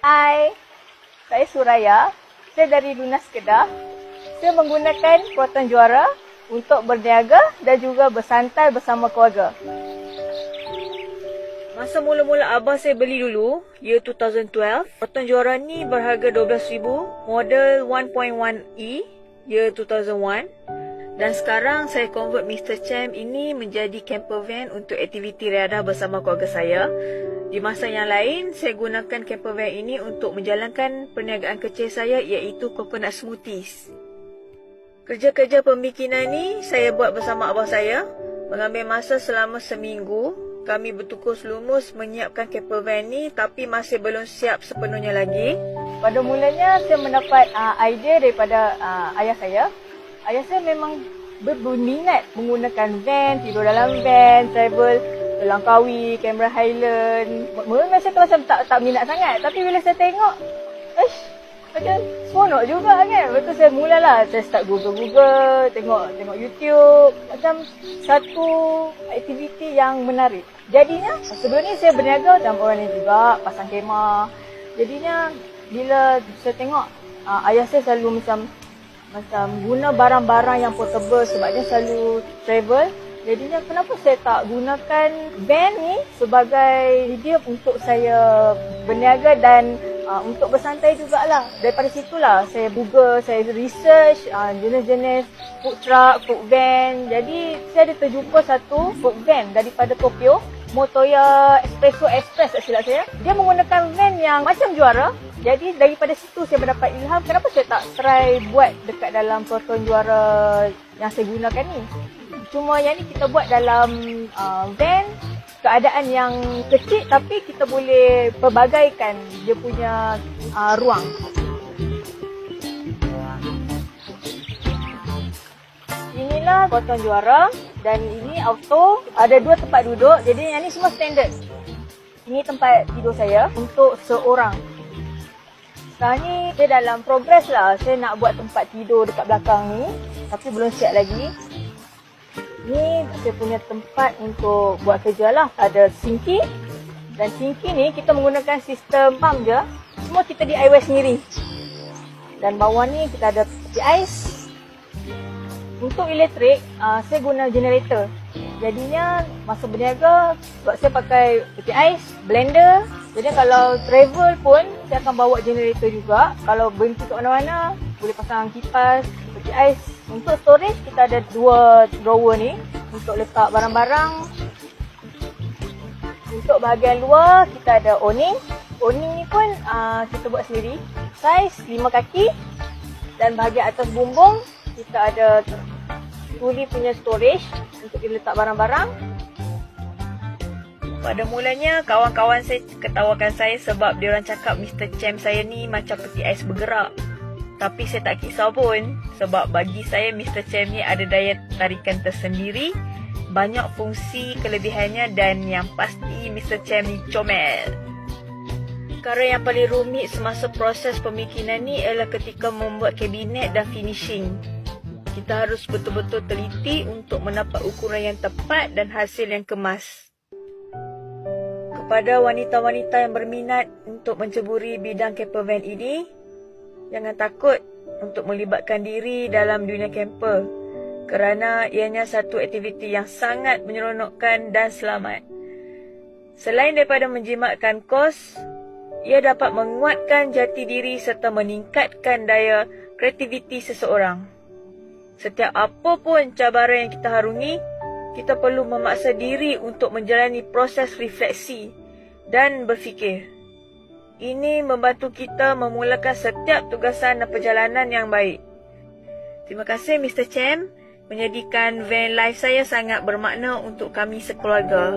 Hai, saya Suraya. Saya dari Lunas Kedah. Saya menggunakan Proton Juara untuk berniaga dan juga bersantai bersama keluarga. Masa mula-mula abah saya beli dulu, year 2012, Proton Juara ni berharga RM12,000, model 1.1E, year 2001. Dan sekarang saya convert Mr. Chem ini menjadi camper van untuk aktiviti riadah bersama keluarga saya. Di masa yang lain, saya gunakan camper van ini untuk menjalankan perniagaan kecil saya iaitu coconut smoothies. Kerja-kerja pembikinan ni saya buat bersama abah saya. Mengambil masa selama seminggu. Kami bertukus lumus menyiapkan camper van ni tapi masih belum siap sepenuhnya lagi. Pada mulanya saya mendapat idea daripada ayah saya. Ayah saya memang berminat menggunakan van, tidur dalam van, travel ke Langkawi, Cameron Highland. Mula saya tu macam tak minat sangat. Tapi bila saya tengok, macam seronok juga kan. Lepas tu saya mulalah, saya start Google, tengok YouTube. Macam satu aktiviti yang menarik. Jadinya, sebelum ni saya berniaga dalam orang ni juga, pasang kemah. Jadinya, bila saya tengok, ayah saya selalu macam guna barang-barang yang portable sebab dia selalu travel. Jadinya kenapa saya tak gunakan van ni sebagai medium untuk saya berniaga dan untuk bersantai jugalah. Daripada situlah saya Google, saya research jenis-jenis food truck, food van. Jadi saya ada terjumpa satu food van daripada Tokyo, Motoya Espresso Express tak silap saya. Dia menggunakan van yang macam Juara. Jadi daripada situ saya mendapat ilham, kenapa saya tak try buat dekat dalam Proton Juara yang saya gunakan ni. Cuma yang ni kita buat dalam van, keadaan yang kecil tapi kita boleh pelbagaikan dia punya ruang. Inilah Proton Juara dan ini auto, ada 2 tempat duduk, jadi yang ni semua standard. Ini tempat tidur saya untuk seorang. Sekarang ni saya dalam progress lah, saya nak buat tempat tidur dekat belakang ni tapi belum siap lagi. Ni saya punya tempat untuk buat kerja lah. Ada sinki. Dan sinki ni kita menggunakan sistem pump je. Semua kita DIY sendiri. Dan bawah ni kita ada peti ais. Untuk elektrik, saya guna generator. Jadinya masa berniaga, sebab saya pakai peti ais, blender. Jadi kalau travel pun, saya akan bawa generator juga. Kalau berhenti kat mana-mana, boleh pasang kipas, peti ais. Untuk storage, kita ada 2 drawer ni untuk letak barang-barang. Untuk bahagian luar, kita ada awning. Awning ni pun kita buat sendiri. Saiz 5 kaki. Dan bahagian atas bumbung, kita ada tuli punya storage untuk diletak barang-barang. Pada mulanya, kawan-kawan saya ketawakan saya sebab diorang cakap Mr. Chem saya ni macam peti ais bergerak. Tapi saya tak kisah pun sebab bagi saya Mr. Chem ni ada daya tarikan tersendiri, banyak fungsi kelebihannya dan yang pasti Mr. Chem ni comel. Perkara yang paling rumit semasa proses pembikinan ni ialah ketika membuat kabinet dan finishing. Kita harus betul-betul teliti untuk mendapat ukuran yang tepat dan hasil yang kemas. Kepada wanita-wanita yang berminat untuk menceburi bidang camper van ini, jangan takut untuk melibatkan diri dalam dunia camper kerana ianya satu aktiviti yang sangat menyeronokkan dan selamat. Selain daripada menjimatkan kos, ia dapat menguatkan jati diri serta meningkatkan daya kreativiti seseorang. Setiap apa pun cabaran yang kita harungi, kita perlu memaksa diri untuk menjalani proses refleksi dan berfikir. Ini membantu kita memulakan setiap tugasan dan perjalanan yang baik. Terima kasih Mr. Chem, menjadikan van life saya sangat bermakna untuk kami sekeluarga.